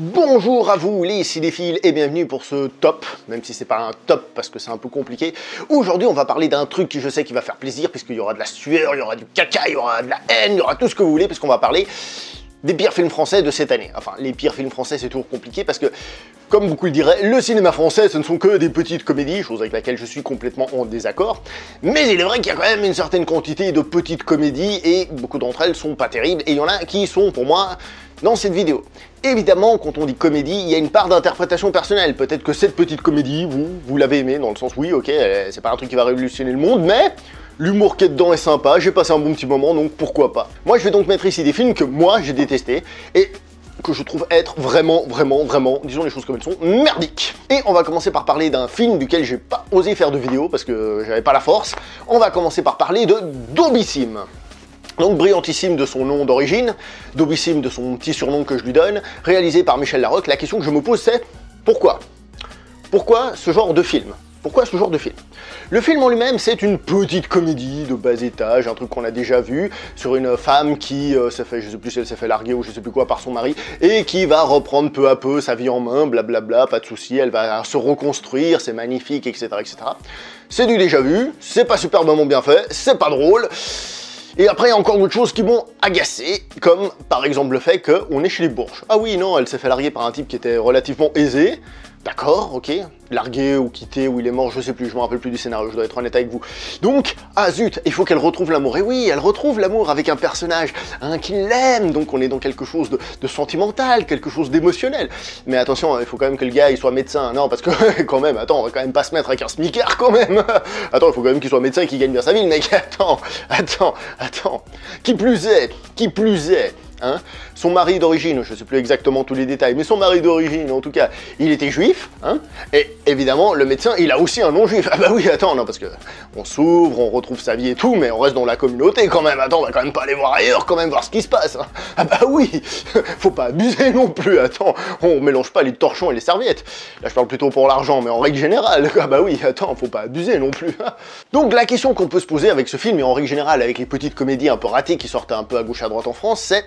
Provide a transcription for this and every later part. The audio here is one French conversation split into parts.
Bonjour à vous les cinéphiles et bienvenue pour ce top, même si c'est pas un top parce que c'est un peu compliqué. Aujourd'hui on va parler d'un truc qui je sais qui va faire plaisir puisqu'il y aura de la sueur, il y aura du caca, il y aura de la haine, il y aura tout ce que vous voulez puisqu'on va parler des pires films français de cette année. Enfin, les pires films français c'est toujours compliqué parce que, comme beaucoup le diraient, le cinéma français ce ne sont que des petites comédies, chose avec laquelle je suis complètement en désaccord. Mais il est vrai qu'il y a quand même une certaine quantité de petites comédies et beaucoup d'entre elles sont pas terribles et il y en a qui sont pour moi dans cette vidéo. Évidemment, quand on dit comédie, il y a une part d'interprétation personnelle. Peut-être que cette petite comédie, vous l'avez aimée, dans le sens, oui, ok, c'est pas un truc qui va révolutionner le monde, mais l'humour qui est dedans est sympa, j'ai passé un bon petit moment, donc pourquoi pas. Moi, je vais donc mettre ici des films que moi, j'ai détestés, et que je trouve être vraiment, disons les choses comme elles sont, merdiques. Et on va commencer par parler d'un film duquel j'ai pas osé faire de vidéo, parce que j'avais pas la force. On va commencer par parler de Dobissime. Donc brillantissime de son nom d'origine, Dobissime de son petit surnom que je lui donne, réalisé par Michel Larocque. La question que je me pose c'est, pourquoi? Pourquoi ce genre de film? Pourquoi ce genre de film? Le film en lui-même, c'est une petite comédie de bas étage, un truc qu'on a déjà vu, sur une femme qui s'est fait, je sais plus si elle s'est fait larguer ou je sais plus quoi par son mari, et qui va reprendre peu à peu sa vie en main, blablabla, pas de souci, elle va se reconstruire, c'est magnifique, etc., etc. C'est du déjà vu, c'est pas superbement bien fait, c'est pas drôle. Et après, il y a encore d'autres choses qui m'ont agacé, comme par exemple le fait qu'on est chez les Bourges. Ah oui, non, elle s'est fait larguer par un type qui était relativement aisé. D'accord, ok. Largué ou quitté ou il est mort, je sais plus, je me rappelle plus du scénario, je dois être honnête avec vous. Donc, ah zut, il faut qu'elle retrouve l'amour. Et oui, elle retrouve l'amour avec un personnage qui l'aime, donc on est dans quelque chose de sentimental, quelque chose d'émotionnel. Mais attention, il faut quand même que le gars il soit médecin, non, parce que quand même, attends, on va quand même pas se mettre avec un smicard quand même. Attends, il faut quand même qu'il soit médecin et qu'il gagne bien sa vie, le mec, attends. Qui plus est, hein, son mari d'origine, je sais plus exactement tous les détails, mais son mari d'origine, en tout cas, il était juif, hein, et évidemment, le médecin, il a aussi un nom juif. Ah bah oui, attends, non, parce que on s'ouvre, on retrouve sa vie et tout, mais on reste dans la communauté quand même, attends, on va quand même pas aller voir ailleurs, quand même, voir ce qui se passe, hein. Ah bah oui, faut pas abuser non plus, attends, on mélange pas les torchons et les serviettes. Là, je parle plutôt pour l'argent, mais en règle générale, ah bah oui, attends, faut pas abuser non plus, hein. Donc la question qu'on peut se poser avec ce film, et en règle générale, avec les petites comédies un peu ratées qui sortent un peu à gauche à droite en France, c'est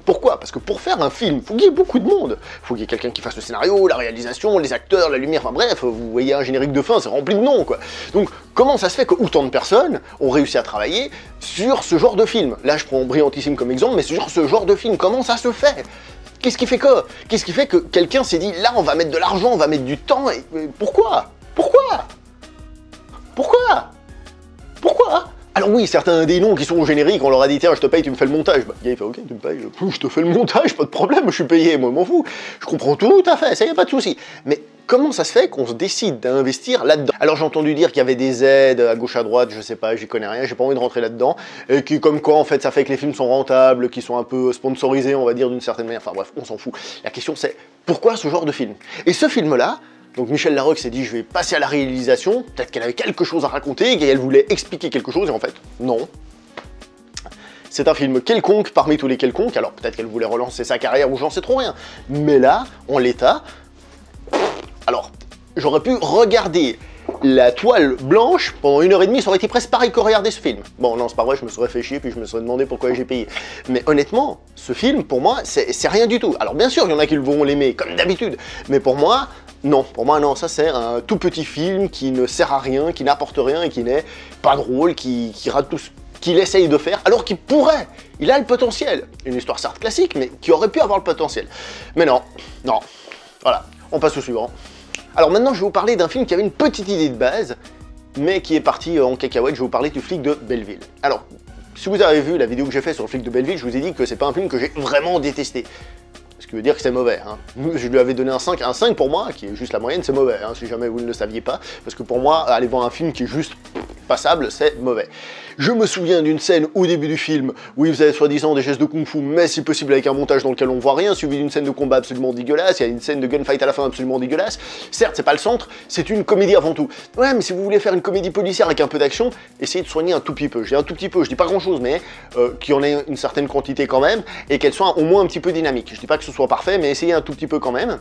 pourquoi? Parce que pour faire un film, il faut qu'il y ait beaucoup de monde. Il faut qu'il y ait quelqu'un qui fasse le scénario, la réalisation, les acteurs, la lumière, enfin bref, vous voyez un générique de fin, c'est rempli de noms, quoi. Donc, comment ça se fait que autant de personnes ont réussi à travailler sur ce genre de film? Là, je prends Brillantissime comme exemple, mais sur ce genre de film, comment ça se fait? Qu'est-ce qui fait que quelqu'un s'est dit, là, on va mettre de l'argent, on va mettre du temps, et pourquoi? Alors oui, certains des noms qui sont au générique, on leur a dit tiens, je te paye, tu me fais le montage. Bah, le gars il fait ok, tu me payes, je te fais le montage, pas de problème, je suis payé, moi je m'en fous. Je comprends tout à fait, ça y a pas de souci. Mais comment ça se fait qu'on se décide d'investir là-dedans? Alors j'ai entendu dire qu'il y avait des aides à gauche à droite, je sais pas, j'y connais rien, j'ai pas envie de rentrer là-dedans, et qui comme quoi en fait ça fait que les films sont rentables, qui sont un peu sponsorisés, on va dire d'une certaine manière, enfin bref, on s'en fout. La question c'est pourquoi ce genre de film? Et ce film-là, donc Michel Larocque s'est dit je vais passer à la réalisation, peut-être qu'elle avait quelque chose à raconter, qu'elle voulait expliquer quelque chose, et en fait, non. C'est un film quelconque parmi tous les quelconques, alors peut-être qu'elle voulait relancer sa carrière ou j'en sais trop rien. Mais là, en l'état, alors, j'aurais pu regarder la toile blanche pendant 1h30, ça aurait été presque pareil que regarder ce film. Bon, non, c'est pas vrai, je me serais fait chier, puis je me serais demandé pourquoi j'ai payé. Mais honnêtement, ce film, pour moi, c'est rien du tout. Alors bien sûr, il y en a qui vont l'aimer, comme d'habitude, mais pour moi, non, ça c'est un tout petit film qui ne sert à rien, qui n'apporte rien et qui n'est pas drôle, qui rate tout ce qu'il essaye de faire, alors qu'il pourrait, il a le potentiel. Une histoire certes classique, mais qui aurait pu avoir le potentiel. Mais non, voilà, on passe au suivant. Alors maintenant, je vais vous parler d'un film qui avait une petite idée de base, mais qui est parti en cacahuète, je vais vous parler du flic de Belleville. Alors, si vous avez vu la vidéo que j'ai faite sur le flic de Belleville, je vous ai dit que c'est pas un film que j'ai vraiment détesté. Ce qui veut dire que c'est mauvais, hein. Je lui avais donné un 5. Un 5 pour moi, qui est juste la moyenne, c'est mauvais, hein, si jamais vous ne le saviez pas. Parce que pour moi, aller voir un film qui est juste passable, c'est mauvais. Je me souviens d'une scène au début du film où ils faisaient soi-disant des gestes de kung-fu, mais si possible avec un montage dans lequel on voit rien, suivi d'une scène de combat absolument dégueulasse, il y a une scène de gunfight à la fin absolument dégueulasse. Certes, c'est pas le centre, c'est une comédie avant tout. Ouais, mais si vous voulez faire une comédie policière avec un peu d'action, essayez de soigner un tout petit peu. Je dis un tout petit peu, je dis pas grand-chose, mais qu'il y en ait une certaine quantité quand même, et qu'elle soit au moins un petit peu dynamique. Je dis pas que ce soit parfait, mais essayez un tout petit peu quand même.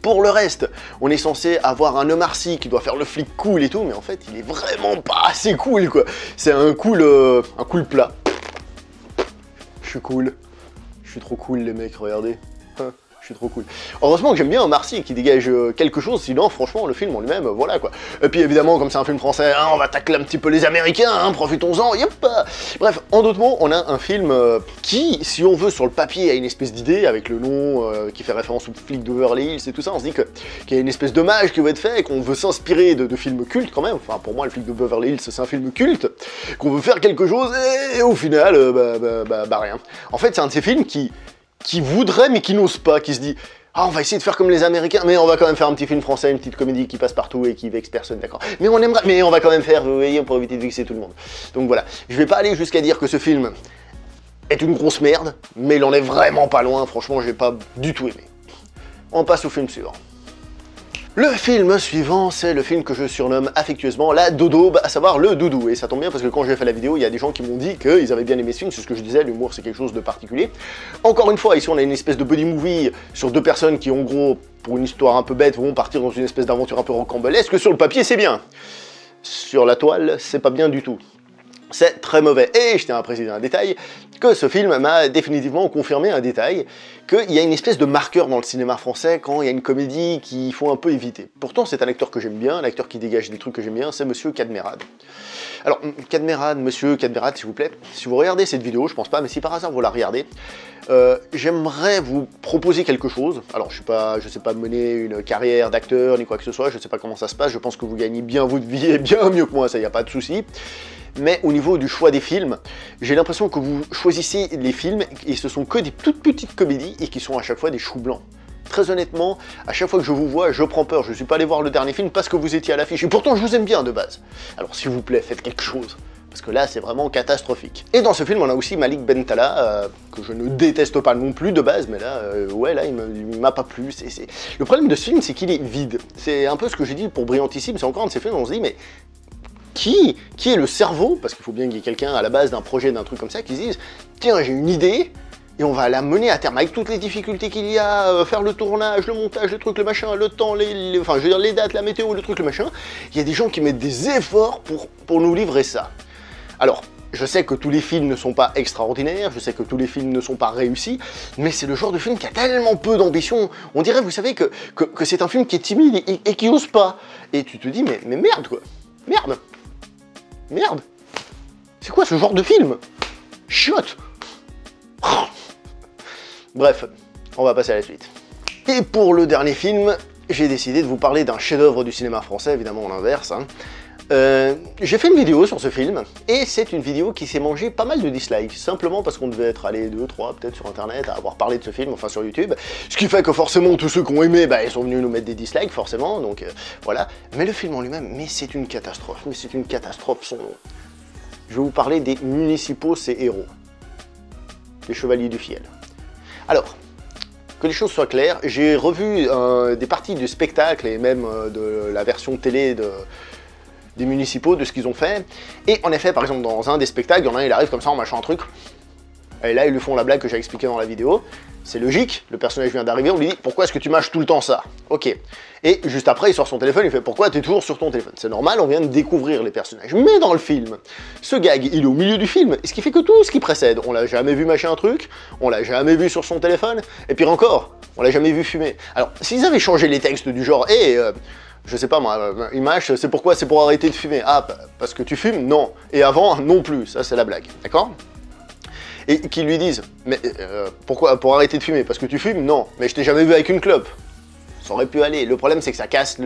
Pour le reste, on est censé avoir un Omar Sy qui doit faire le flic cool et tout, mais en fait, il est vraiment pas assez cool, quoi. C'est un cool plat. Je suis cool. Je suis trop cool, les mecs, regardez. suis trop cool. Heureusement que j'aime bien Omar Sy qui dégage quelque chose, sinon franchement le film en lui-même, voilà quoi. Et puis évidemment comme c'est un film français, hein, on va tacler un petit peu les Américains, hein, profitons-en, yep. Bref, en d'autres mots, on a un film qui, si on veut sur le papier, a une espèce d'idée avec le nom qui fait référence au flic de Beverly Hills et tout ça, on se dit qu'il y a une espèce d'hommage qui va être fait et qu'on veut s'inspirer de films cultes quand même, enfin pour moi le flic de Beverly Hills c'est un film culte, qu'on veut faire quelque chose et au final, rien. En fait c'est un de ces films qui voudrait mais qui n'ose pas, qui se dit ah on va essayer de faire comme les Américains, mais on va quand même faire un petit film français, une petite comédie qui passe partout et qui vexe personne, d'accord. Mais on aimerait, mais on va quand même faire, vous voyez, pour éviter de vexer tout le monde. Donc voilà, je vais pas aller jusqu'à dire que ce film est une grosse merde, mais il en est vraiment pas loin, franchement j'ai pas du tout aimé. On passe au film suivant. Le film suivant, c'est le film que je surnomme affectueusement la dodaube, à savoir le doudou. Et ça tombe bien parce que quand j'ai fait la vidéo, il y a des gens qui m'ont dit qu'ils avaient bien aimé ce film, c'est ce que je disais, l'humour c'est quelque chose de particulier. Encore une fois, ici on a une espèce de buddy movie sur deux personnes qui en gros, pour une histoire un peu bête, vont partir dans une espèce d'aventure un peu rocambolesque. Sur le papier c'est bien, sur la toile c'est pas bien du tout. C'est très mauvais. Et je tiens à préciser un détail, que ce film m'a définitivement confirmé un détail, qu'il y a une espèce de marqueur dans le cinéma français quand il y a une comédie qu'il faut un peu éviter. Pourtant c'est un acteur que j'aime bien, un acteur qui dégage des trucs que j'aime bien, c'est Monsieur Cadmerade. Alors, Monsieur Cadmerade, s'il vous plaît, si vous regardez cette vidéo, je pense pas, mais si par hasard vous la regardez, j'aimerais vous proposer quelque chose. Alors, je sais pas mener une carrière d'acteur, ni quoi que ce soit, je sais pas comment ça se passe, je pense que vous gagnez bien votre vie et bien mieux que moi, ça y a pas de souci. Mais au niveau du choix des films, j'ai l'impression que vous choisissez les films et ce sont que des toutes petites comédies et qui sont à chaque fois des choux blancs. Très honnêtement, à chaque fois que je vous vois, je prends peur. Je suis pas allé voir le dernier film parce que vous étiez à l'affiche. Et pourtant, je vous aime bien de base. Alors, s'il vous plaît, faites quelque chose. Parce que là, c'est vraiment catastrophique. Et dans ce film, on a aussi Malik Bentala, que je ne déteste pas non plus de base, mais là, ouais, là, il m'a pas plu. Le problème de ce film, c'est qu'il est vide. C'est un peu ce que j'ai dit pour Brillantissime. C'est encore un de ces films où on se dit, mais qui est le cerveau, parce qu'il faut bien qu'il y ait quelqu'un à la base d'un projet, d'un truc comme ça, qui se dise, tiens, j'ai une idée, et on va la mener à terme avec toutes les difficultés qu'il y a, faire le tournage, le montage, le truc, le machin, le temps, enfin, je veux dire, les dates, la météo, le truc, le machin. Il y a des gens qui mettent des efforts pour nous livrer ça. Alors, je sais que tous les films ne sont pas extraordinaires, je sais que tous les films ne sont pas réussis, mais c'est le genre de film qui a tellement peu d'ambition. On dirait, vous savez, que c'est un film qui est timide et qui ose pas. Et tu te dis, mais merde, quoi. Merde. Merde. C'est quoi ce genre de film? Chiotte. Bref, on va passer à la suite. Et pour le dernier film, j'ai décidé de vous parler d'un chef-d'œuvre du cinéma français, évidemment l'inverse. Hein. J'ai fait une vidéo sur ce film, et c'est une vidéo qui s'est mangée pas mal de dislikes, simplement parce qu'on devait être allé 2, 3 peut-être sur internet à avoir parlé de ce film, enfin sur YouTube, ce qui fait que forcément tous ceux qui ont aimé, bah, ils sont venus nous mettre des dislikes, forcément, donc voilà. Mais le film en lui-même, mais c'est une catastrophe, son nom. Je vais vous parler des Municipaux, ces héros. Les Chevaliers du Fiel. Alors, que les choses soient claires, j'ai revu des parties du spectacle et même de la version télé des Municipaux, de ce qu'ils ont fait. Et en effet, par exemple, dans un des spectacles, il y en a un, il arrive comme ça en mâchant un truc. Et là, ils lui font la blague que j'ai expliquée dans la vidéo. C'est logique, le personnage vient d'arriver, on lui dit « Pourquoi est-ce que tu mâches tout le temps ça ?» Ok. Et juste après, il sort son téléphone, il fait « Pourquoi t'es toujours sur ton téléphone ?» C'est normal, on vient de découvrir les personnages. Mais dans le film, ce gag, il est au milieu du film, ce qui fait que tout ce qui précède, on l'a jamais vu mâcher un truc, on l'a jamais vu sur son téléphone, et pire encore, on l'a jamais vu fumer. Alors, s'ils avaient changé les textes du genre « Hé, je sais pas moi, il mâche, c'est pourquoi? C'est pour arrêter de fumer. Ah, parce que tu fumes? Non. Et avant, non plus. Ça, c'est la blague. D'accord? Et qu'ils lui disent, mais pourquoi? Pour arrêter de fumer? Parce que tu fumes? Non. Mais je t'ai jamais vu avec une clope. Ça aurait pu aller. Le problème, c'est que ça casse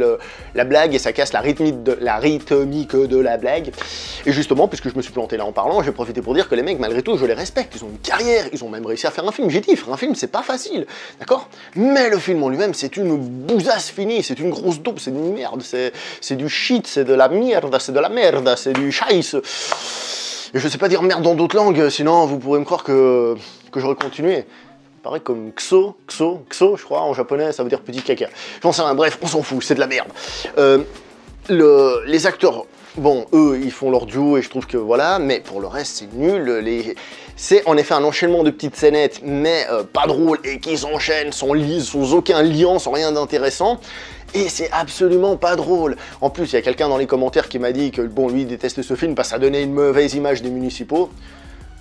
la blague et ça casse la rythmique de la blague. Et justement, puisque je me suis planté là en parlant, j'ai profité pour dire que les mecs, malgré tout, je les respecte. Ils ont une carrière, ils ont même réussi à faire un film. J'ai dit, faire un film, c'est pas facile. D'accord? Mais le film en lui-même, c'est une bousasse finie, c'est une grosse dope, c'est une merde, c'est du shit, c'est de la merde, c'est de la merde, c'est du scheiß. Et je sais pas dire merde dans d'autres langues, sinon vous pourrez me croire que j'aurais continué. Pareil comme Kso, je crois, en japonais, ça veut dire petit caca. J'en sais rien, bref, on s'en fout, c'est de la merde. Les acteurs, bon, eux, ils font leur duo et je trouve que voilà, mais pour le reste, c'est nul. C'est en effet un enchaînement de petites scénettes, mais pas drôles, et qui s'enchaînent sans aucun lien, sans rien d'intéressant. Et c'est absolument pas drôle. En plus, il y a quelqu'un dans les commentaires qui m'a dit que, bon, lui, il déteste ce film parce que ça donnait une mauvaise image des Municipaux.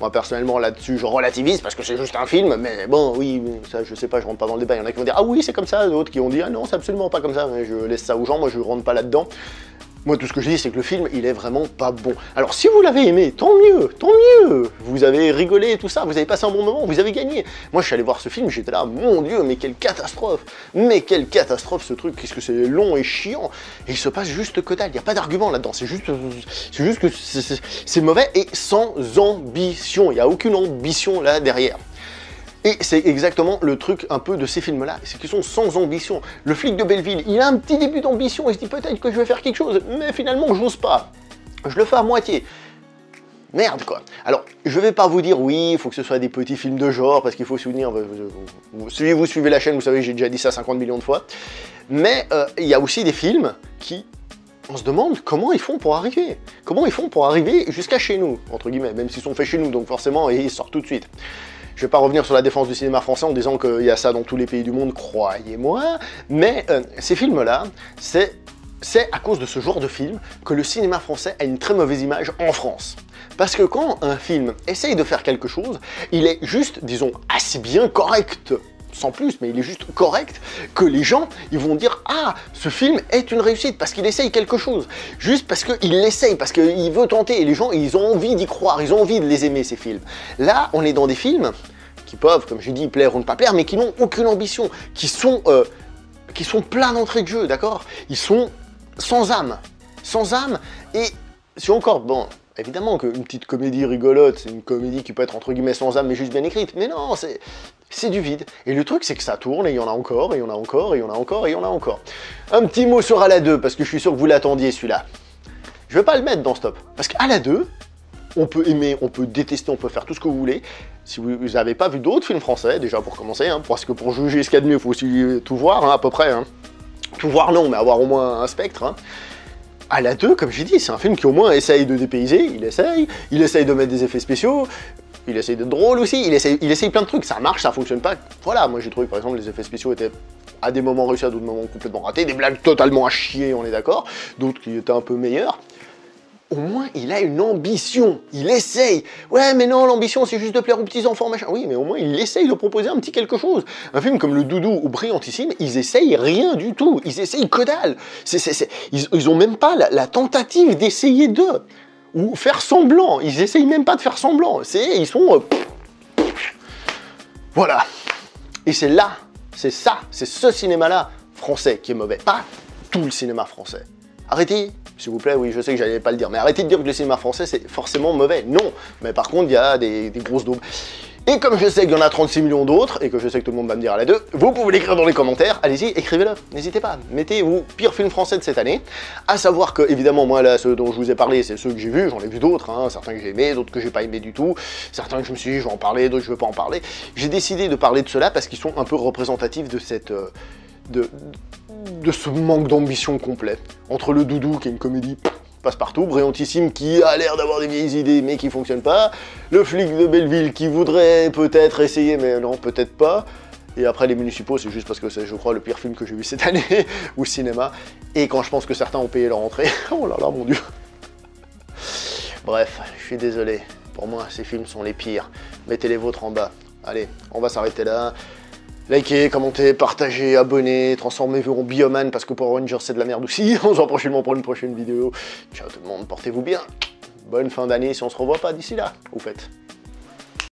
Moi personnellement là-dessus je relativise parce que c'est juste un film, mais bon oui, ça je sais pas, je rentre pas dans le débat, il y en a qui vont dire ah oui c'est comme ça, d'autres qui ont dit ah non c'est absolument pas comme ça, mais je laisse ça aux gens, moi je rentre pas là-dedans. Moi, tout ce que je dis, c'est que le film, il est vraiment pas bon. Alors, si vous l'avez aimé, tant mieux, tant mieux. Vous avez rigolé et tout ça, vous avez passé un bon moment, vous avez gagné. Moi, je suis allé voir ce film, j'étais là, mon Dieu, mais quelle catastrophe. Mais quelle catastrophe, ce truc, qu'est-ce que c'est long et chiant. Et il se passe juste que dalle, il n'y a pas d'argument là-dedans. C'est juste que c'est mauvais et sans ambition. Il n'y a aucune ambition là derrière. Et c'est exactement le truc un peu de ces films-là, c'est qu'ils sont sans ambition. Le flic de Belleville, il a un petit début d'ambition, il se dit peut-être que je vais faire quelque chose, mais finalement j'ose pas. Je le fais à moitié. Merde quoi. Alors, je vais pas vous dire oui, il faut que ce soit des petits films de genre, parce qu'il faut se souvenir, si vous suivez la chaîne, vous savez, j'ai déjà dit ça 50 millions de fois, mais il y a aussi des films qui... On se demande comment ils font pour arriver. Comment ils font pour arriver jusqu'à chez nous, entre guillemets, même s'ils sont faits chez nous, donc forcément, ils sortent tout de suite. Je vais pas revenir sur la défense du cinéma français en disant qu'il y a ça dans tous les pays du monde, croyez-moi, mais ces films-là, c'est à cause de ce genre de film que le cinéma français a une très mauvaise image en France. Parce que quand un film essaye de faire quelque chose, il est juste, disons, assez bien correct, sans plus, mais il est juste correct, que les gens, ils vont dire « Ah, ce film est une réussite, parce qu'il essaye quelque chose. » Juste parce qu'il l'essaye, parce qu'il veut tenter, et les gens, ils ont envie d'y croire, ils ont envie de les aimer, ces films. Là, on est dans des films qui peuvent, comme j'ai dit, plaire ou ne pas plaire, mais qui n'ont aucune ambition, qui sont pleins d'entrée de jeu, d'accord? Ils sont sans âme, et c'est encore, bon... Évidemment qu'une petite comédie rigolote, c'est une comédie qui peut être entre guillemets sans âme mais juste bien écrite, mais non, c'est du vide. Et le truc c'est que ça tourne et il y en a encore, et il y en a encore, et il y en a encore, et il y en a encore. Un petit mot sur Ala 2, parce que je suis sûr que vous l'attendiez celui-là. Je vais pas le mettre dans ce top, parce qu'Ala 2, on peut aimer, on peut détester, on peut faire tout ce que vous voulez. Si vous n'avez pas vu d'autres films français, déjà pour commencer, hein, parce que pour juger ce qu'il y a de mieux, il faut aussi tout voir, hein, à peu près. Hein. Tout voir non, mais avoir au moins un spectre. Hein. Ala 2, comme j'ai dit, c'est un film qui au moins essaye de dépayser, il essaye de mettre des effets spéciaux, il essaye d'être drôle aussi, il essaye plein de trucs, ça marche, ça fonctionne pas. Voilà, moi j'ai trouvé par exemple les effets spéciaux étaient à des moments réussis, à d'autres moments complètement ratés, des blagues totalement à chier, on est d'accord, d'autres qui étaient un peu meilleures. Au moins, il a une ambition, il essaye. Ouais, mais non, l'ambition, c'est juste de plaire aux petits-enfants, machin. Oui, mais au moins, il essaye de proposer un petit quelque chose. Un film comme Le Doudou ou Brillantissime, ils essayent rien du tout. Ils essayent que dalle. Ils ont même pas la tentative d'essayer d'eux. Ou faire semblant. Ils essayent même pas de faire semblant. Ils sont... Voilà. Et c'est là, c'est ce cinéma-là français qui est mauvais. Pas tout le cinéma français. Arrêtez, s'il vous plaît, oui, je sais que j'allais pas le dire, mais arrêtez de dire que le cinéma français, c'est forcément mauvais. Non, mais par contre, il y a des grosses daubes. Et comme je sais qu'il y en a 36 millions d'autres, et que je sais que tout le monde va me dire Ala 2, vous pouvez l'écrire dans les commentaires, allez-y, écrivez-le, n'hésitez pas. Mettez-vous pire film français de cette année, à savoir que, évidemment, moi, là, ceux dont je vous ai parlé, c'est ceux que j'ai vus, j'en ai vu d'autres, hein, certains que j'ai aimés, d'autres que j'ai pas aimés du tout, certains que je me suis dit, je vais en parler, d'autres je veux pas en parler. J'ai décidé de parler de ceux-là parce qu'ils sont un peu représentatifs de cette... de ce manque d'ambition complet. Entre Le Doudou, qui est une comédie passe-partout, Brillantissime, qui a l'air d'avoir des vieilles idées, mais qui fonctionne pas, le flic de Belleville, qui voudrait peut-être essayer, mais non, peut-être pas, et après Les Municipaux, c'est juste parce que c'est, je crois, le pire film que j'ai vu cette année, au cinéma, et quand je pense que certains ont payé leur entrée, oh là là, mon Dieu. Bref, je suis désolé, pour moi, ces films sont les pires. Mettez les vôtres en bas. Allez, on va s'arrêter là. Likez, commentez, partagez, abonnez, transformez-vous en bioman parce que Power Rangers c'est de la merde aussi. On se revoit prochainement pour une prochaine vidéo. Ciao tout le monde, portez-vous bien. Bonne fin d'année si on se revoit pas d'ici là, au fait.